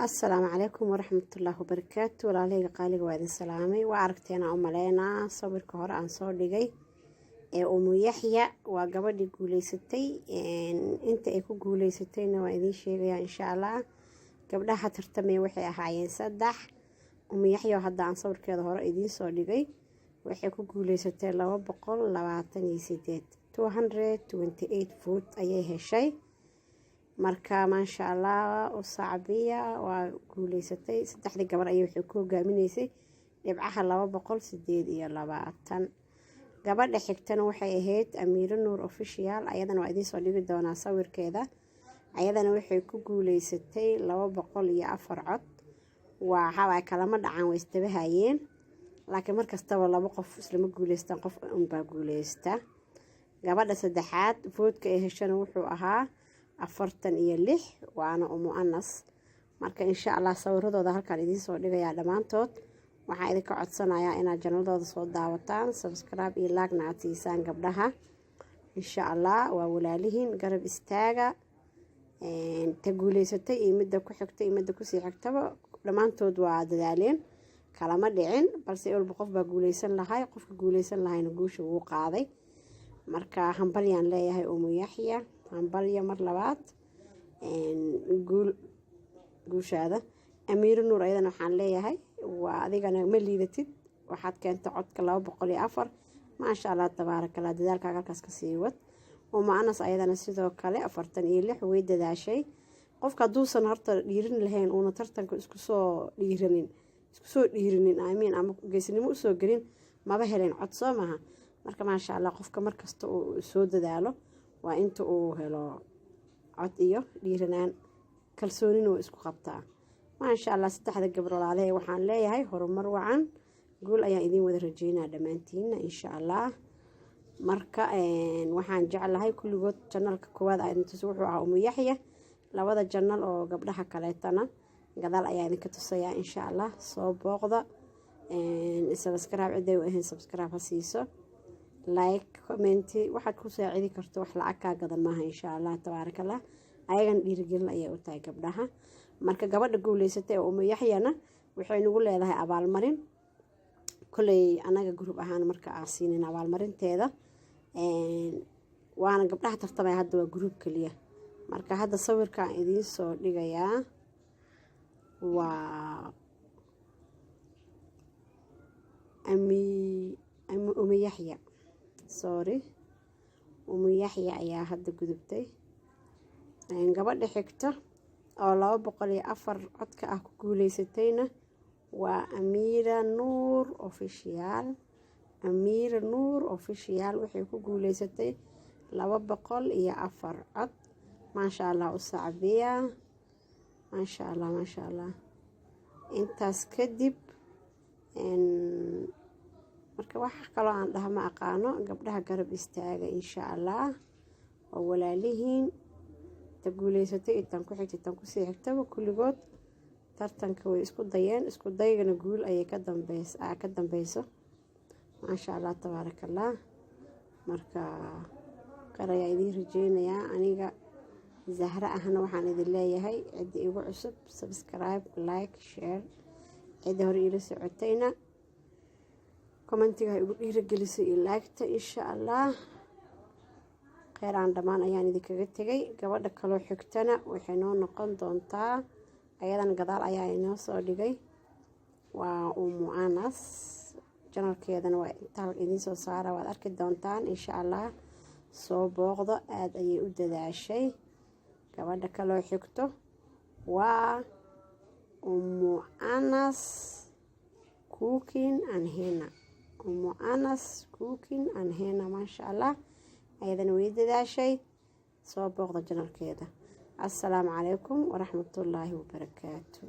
السلام عليكم ورحمة الله وبركاته. walaaleyga qaaliga waa idin salaamay. waa aragteena u maleynaa sawirka hore aan soo dhigay ee Umu Yaxya waa gabadhii guuleysatay. inta ay ku guuleysatayna waa idin sheegayaa insha Allah. gabdhaha tartamay waxay ahaayeen 3. Umu Yaxya hadda aan sawirkeeda hore idin soo dhigay waxay ku guuleysatay 228 foot ayay heshay. marka ma sha Allah oo saabiya waa guuleysatay 3 gabar ayay waxay ku hogaaminaysay dhibcaha 228. gabadha xigtana waxay ahayd Amiira Nuur official. ayadana waa idin soo dhigi doonaa sawirkeeda. ayadana waxay ku guuleysatay 204 cod. waa xawaa kalama dhacan way istabahayeen laakiin markastaba 2 qof isla guuleystaan qof unba guuleysta. gabadha saddexaad voodka ay heshana wuxuu ahaa 46 waana Umu Anas. marka insha Allah sawiradooda halkaan idin soo dhigayaa dhamaantood. waxaan idin ka codsanayaa inaad channelooda soo daawataan, subscribe iyo like na aad siisaan gabdhaha. insha Allah waa walaalihiin garab istaaga. ta guuleysatay iyo midda ku xigtay iyo midda ku sii xigtaba dhamaantood waa dadaaleen kalama dhicin balse walba qof baa guuleysan lahay. qofka guuleysan lahayna guusha wuu qaaday. marka hambalyaan leeyahay Umu Yaxya, hambalya mar labaad guushaada. Amiira Nuur ayadana waxaan leeyahay waa adigana ma liidatid, waxaad keentay codka 204. ma sha Allah tabarakallah, dadaalkaaga halkaas ka sii wad. Umu Anas ayadana sidoo kale 46 way dadaashay. qofka duusan horta dhiirin lahayn una tartanka isku soo dhiirinin amiin ama geesinimo u soo gelin maba heleen cod soo maaha. marka ma sha Allah qofka markasta uu soo dadaalo waa inta uu helo cod iyo dhiiranaan kalsoonina uu isku qabtaa. ma sha Allah 3 gabdhood walaalay waxaan leeyahay horumar wacan, guul ayaan idin wada rajeynaa dhamaantiin insha Allah. marka waxaan jeclahay kulligood channelka koowaad ay inta wuxuu ahaa Umu Yaxya. labada channel oo gabdhaha kaleetana gadaal ayaa idin ka tusayaa insha Allah. soo booqda subscribe ciday u ahayn subscribe ha siiso, like comment waxaad ku saacidi karto wax lacag ka gadan maaha insha Allah tabarakallah. ayagan dhiirigelin ayay u tahay gabdhaha. marka gabadha guuleysatay Umu Yaxyana waxay nagu leedahay abaalmarin. kulay anaga group ahaan marka aan siinin abaalmarinteeda waana gabdhaha tartamay hadda waa group kaliya. marka hadda sawirkaan idin soo dhigayaa waa Umu Yaxya. Umu Yaxya ayaa hadda gudubtay. gabadha xigta oo 204 codka ah ku guuleysatayna waa Amiira Nuur official. Amiira Nuur official waxay ku guuleysatay 204 cod. ma sha Allah u saabiya, ma sha Allah. intaas kadib marka wax kale aan dhaha ma aqaano. gabdhaha garab istaaga insha Allah oo walaalihiin. ta guuleysatay intaan ku xigtay tan ku sii xigtaba kulligood tartanka way isku dayeen. isku daygana guul ayay ka dambayso. ma sha Allah tabarakallah. marka qaraya idin rajeynayaa. aniga Zahra ahna waxaan idin leeyahay cidi igu cusub subscribe, like, share. cidi hore ila socotayna commentiga igu dhiirigelisay iyo like-ta insha Allah. khayran dhamaan ayaan idin kaga tagay. gabadha kale xigtana waxay noo noqon doontaa ayadan gadaal ayaa inoo soo dhigay waa Umu Anas. channelkeedana waa inta idin soo saara waad arki doontaan insha Allah. soo booqdo aad ayay u dadaashay. gabadha kale xigto waa Umu Anas cooking and henna. Umu Anas cooking and henna ma sha Allah ayadana way dadaashay. soo booqdo channelkeeda. assalaamu calaykum waraxmatullaahi wabarakaatuh.